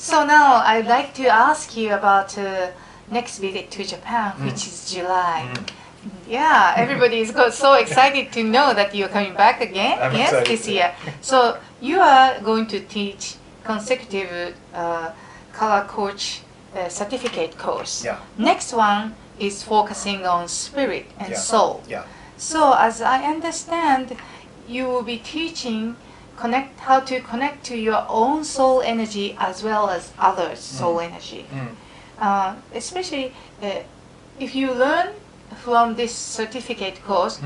So now I'd like to ask you about next visit to Japan, which is July. Yeah, everybody is so excited to know that you're coming back again. I'm yes, excited this too. year. So you are going to teach consecutive color coach certificate course. Yeah. Next one is focusing on spirit and Yeah. soul. Yeah. So as I understand, you will be teaching how to connect to your own soul energy as well as others' soul energy. Especially if you learn from this certificate course,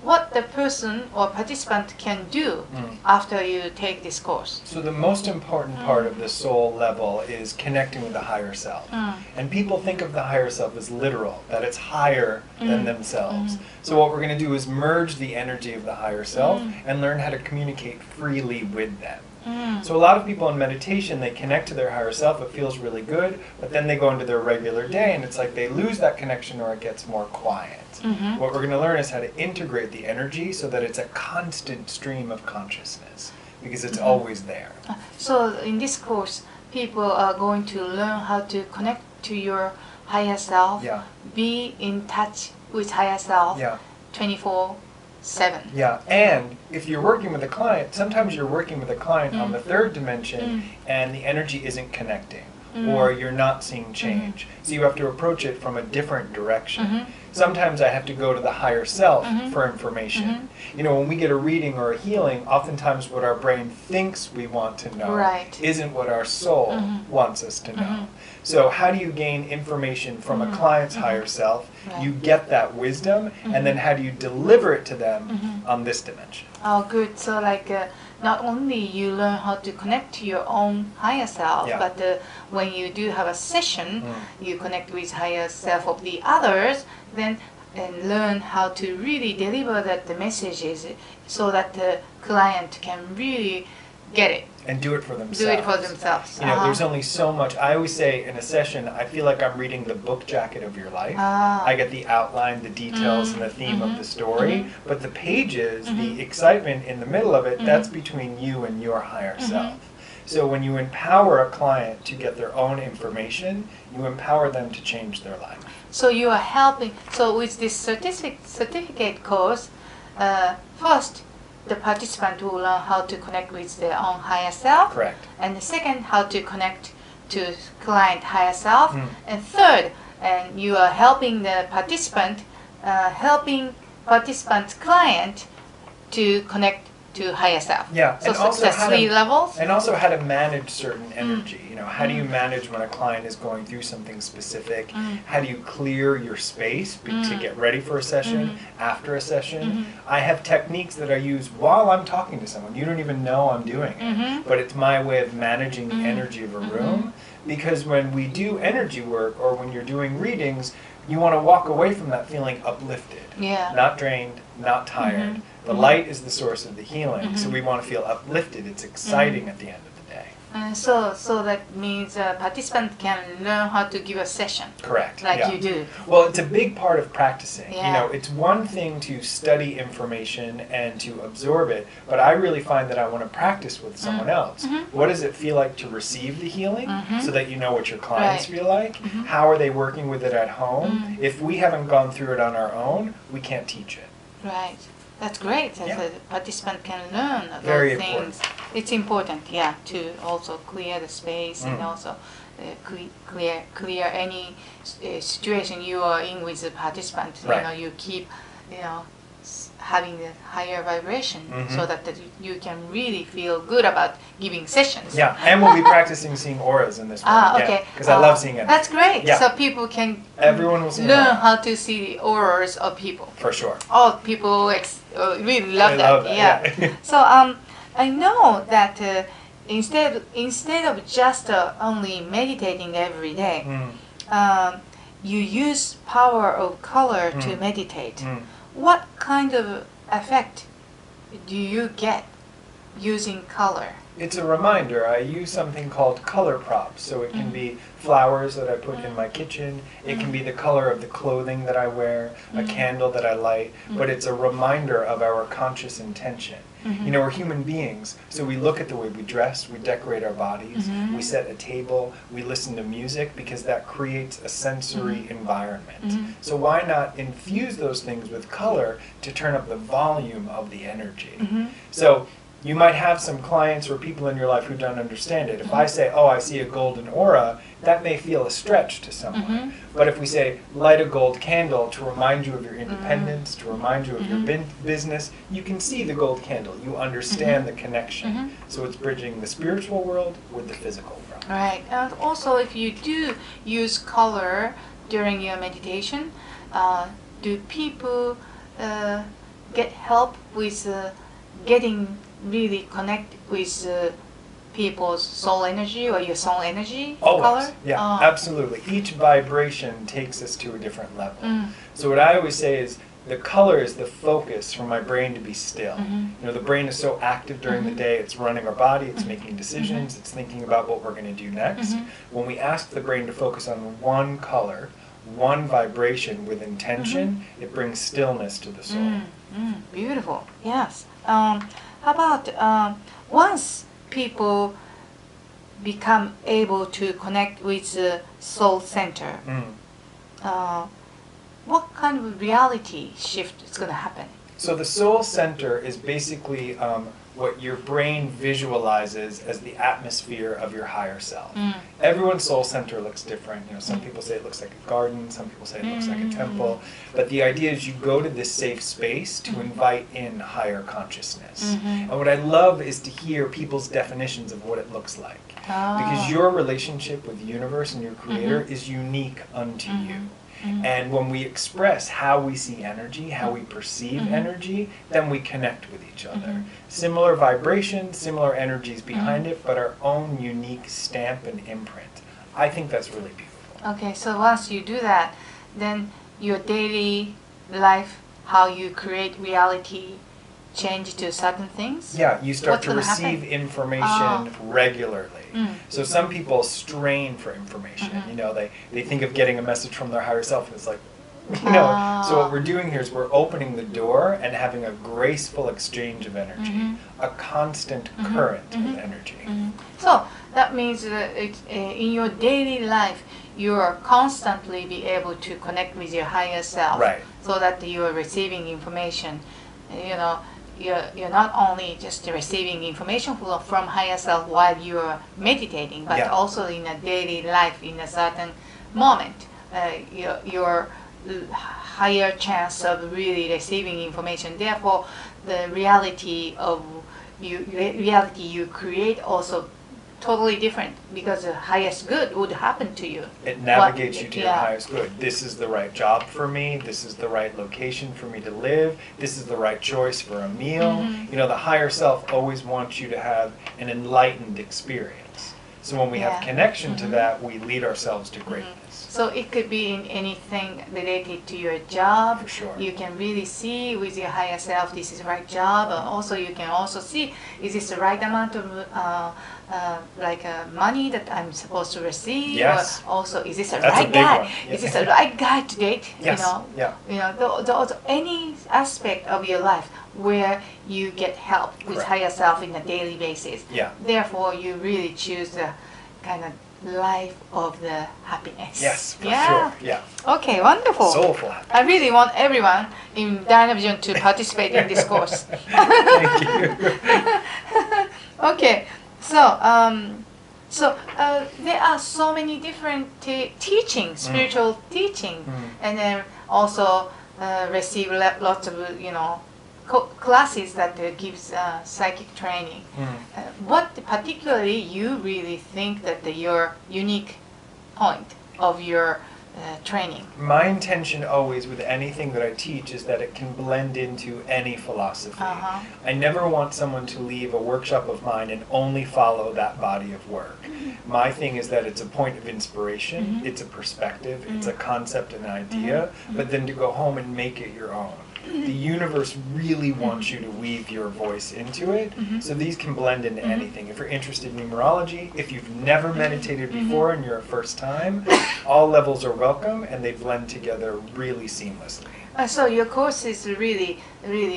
what the person or participant can do after you take this course. So the most important part of the soul level is connecting with the higher self. And people think of the higher self as literal, that it's higher than themselves. So what we're going to do is merge the energy of the higher self and learn how to communicate freely with them. So a lot of people in meditation, they connect to their higher self, it feels really good, but then they go into their regular day and it's like they lose that connection or it gets more quiet. What we're going to learn is how to integrate the energy so that it's a constant stream of consciousness, because it's always there. So in this course, people are going to learn how to connect to your higher self, be in touch with higher self 24/7. Yeah, and if you're working with a client, sometimes you're working with a client on the third dimension and the energy isn't connecting, or you're not seeing change. So you have to approach it from a different direction. Sometimes I have to go to the higher self for information. You know, when we get a reading or a healing, oftentimes what our brain thinks we want to know isn't what our soul wants us to know. So how do you gain information from a client's higher self? You get that wisdom, and then how do you deliver it to them on this dimension? Oh, good. So like not only you learn how to connect to your own higher self, but when you do have a session, you connect with higher self of the others, then and learn how to really deliver the messages so that the client can really get it. And do it for themselves. Do it for themselves. You know, there's only so much. I always say in a session, I feel like I'm reading the book jacket of your life. I get the outline, the details, and the theme of the story. But the pages, the excitement in the middle of it, that's between you and your higher self. So when you empower a client to get their own information, you empower them to change their life. So you are helping. So with this certificate course, first, the participant will learn how to connect with their own higher self. Correct. And the second, how to connect to client higher self. And third, and you are helping the participant, client to connect to higher self. Yeah. So and also that's three levels. And also how to manage certain energy. You know, how do you manage when a client is going through something specific? How do you clear your space to get ready for a session, after a session? I have techniques that I use while I'm talking to someone. You don't even know I'm doing it. But it's my way of managing the energy of a room. Because when we do energy work or when you're doing readings, you want to walk away from that feeling uplifted. Not drained, not tired. The light is the source of the healing, so we want to feel uplifted. It's exciting at the end of the day. So that means a participant can learn how to give a session. Correct. Like you do. Well, it's a big part of practicing. You know, it's one thing to study information and to absorb it, but I really find that I want to practice with someone else. What does it feel like to receive the healing so that you know what your clients feel like? How are they working with it at home? If we haven't gone through it on our own, we can't teach it. Right. That's great. The participant can learn those Very things. important. It's important, to also clear the space and also clear any situation you are in with the participant. You know, you keep, having the higher vibration so that you can really feel good about giving sessions. Yeah, and we'll be practicing seeing auras in this one. Okay. Because I love seeing it. That's great. Yeah. So people can Everyone will see learn how to see the auras of people. For sure. Oh, people really love that. Yeah. So I know that instead of just only meditating every day, you use power of color to meditate. What kind of effect do you get using color? It's a reminder. I use something called color props. So it can be flowers that I put in my kitchen. It can be the color of the clothing that I wear, a candle that I light. But it's a reminder of our conscious intention. You know, we're human beings, so we look at the way we dress, we decorate our bodies, we set a table, we listen to music, because that creates a sensory environment. So why not infuse those things with color to turn up the volume of the energy? So you might have some clients or people in your life who don't understand it. If I say, oh, I see a golden aura, that may feel a stretch to someone. But if we say, light a gold candle to remind you of your independence, to remind you of your business, you can see the gold candle. You understand the connection. So it's bridging the spiritual world with the physical world. Right. And also, if you do use color during your meditation, do people get help with getting really connect with people's soul energy or your soul energy? Always. Color? Yeah, absolutely. Each vibration takes us to a different level. So what I always say is the color is the focus for my brain to be still. You know, the brain is so active during the day, it's running our body, it's making decisions, it's thinking about what we're going to do next. When we ask the brain to focus on one color, one vibration with intention, it brings stillness to the soul. Beautiful. Yes. How about once people become able to connect with the soul center, what kind of reality shift is going to happen? So the soul center is basically what your brain visualizes as the atmosphere of your higher self. Everyone's soul center looks different. You know, some people say it looks like a garden, some people say it looks like a temple. But the idea is you go to this safe space to invite in higher consciousness. And what I love is to hear people's definitions of what it looks like. Because your relationship with the universe and your creator is unique unto you. And when we express how we see energy, how we perceive energy, then we connect with each other. Similar vibrations, similar energies behind it, but our own unique stamp and imprint. I think that's really beautiful. Okay, so once you do that, then your daily life, how you create reality, change to certain things? Yeah, you start to What's gonna receive happen? information regularly. So some people strain for information. You know, they think of getting a message from their higher self, and it's like, you know. So what we're doing here is we're opening the door and having a graceful exchange of energy, a constant current of energy. So that means that in your daily life, you are constantly be able to connect with your higher self, Right. so that you are receiving information. You know, you're not only just receiving information from higher self while you are meditating, but also in a daily life, in a certain moment, your higher chance of really receiving information. Therefore, the reality you create also totally different, because the highest good would happen to you. It navigates you to your highest good. This is the right job for me. This is the right location for me to live. This is the right choice for a meal. You know, the higher self always wants you to have an enlightened experience. So when we have connection to that, we lead ourselves to greatness. So it could be in anything related to your job. For sure. You can really see with your higher self, this is the right job. And also you can also see, is this the right amount of money that I'm supposed to receive? Yes. Or also, is this the That's a right big guy? one. Is this the right guy to date? Yes. You know, Yeah. you know, any aspect of your life where you get help with Correct. higher self in a daily basis. Yeah. Therefore, you really choose the kind of life of the happiness. Yes, for sure. Yeah. Okay, wonderful. Soulful happiness. I really want everyone in Dynavision to participate in this course. Thank you. Okay, so there are so many different teachings, spiritual teaching, and then also receive lots of classes that gives psychic training. What particularly you really think that your unique point of your training? My intention always with anything that I teach is that it can blend into any philosophy. I never want someone to leave a workshop of mine and only follow that body of work. My thing is that it's a point of inspiration, it's a perspective, it's a concept and idea, but then to go home and make it your own. the universe really wants you to weave your voice into it. So these can blend into anything. If you're interested in numerology, if you've never meditated before and you're a first time, all levels are welcome and they blend together really seamlessly. So your course is really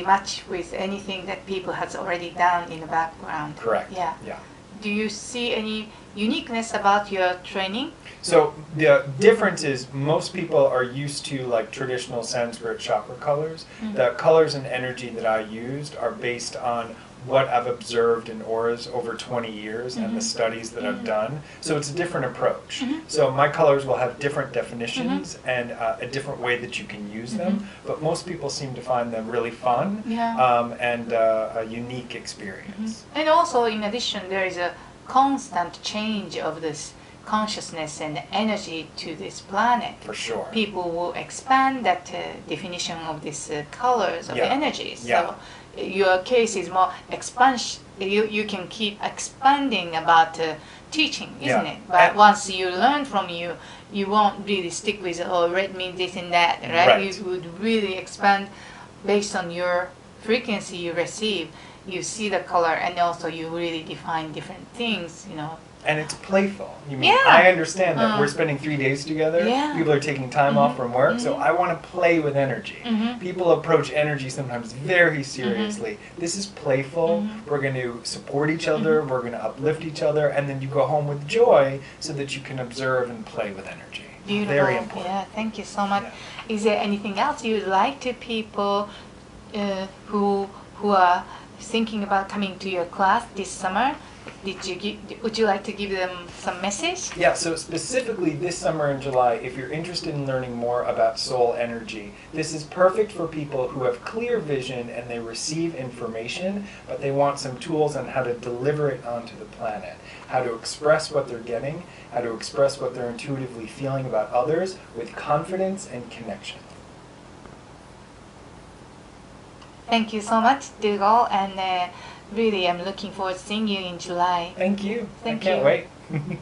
much with anything that people has already done in the background. Correct. Yeah. Yeah. Do you see any uniqueness about your training? So the difference is most people are used to like traditional Sanskrit chakra colors. The colors and energy that I used are based on what I've observed in auras over 20 years and the studies that I've done. So it's a different approach. So my colors will have different definitions and a different way that you can use them, but most people seem to find them really fun and a unique experience. And also in addition, there is a constant change of this consciousness and energy to this planet. For sure. People will expand that definition of these colors of energies. So your case is more expansion. You can keep expanding about teaching, isn't it? But once you learn from you won't really stick with, oh, red means this and that, right? You would really expand based on your frequency you receive. You see the color and also you really define different things, you know. And it's playful. You mean, I understand that we're spending 3 days together. People are taking time off from work, so I want to play with energy. People approach energy sometimes very seriously. This is playful. We're going to support each other. We're going to uplift each other, and then you go home with joy so that you can observe and play with energy. Beautiful. Very important. Yeah, thank you so much. Is there anything else you would like to people who are thinking about coming to your class this summer? Would you like to give them some message? Yeah, so specifically this summer in July, if you're interested in learning more about soul energy, this is perfect for people who have clear vision and they receive information, but they want some tools on how to deliver it onto the planet, how to express what they're getting, how to express what they're intuitively feeling about others with confidence and connection. Thank you so much, Dougal, and really I'm looking forward to seeing you in July. Thank you. Thank I can't you. wait.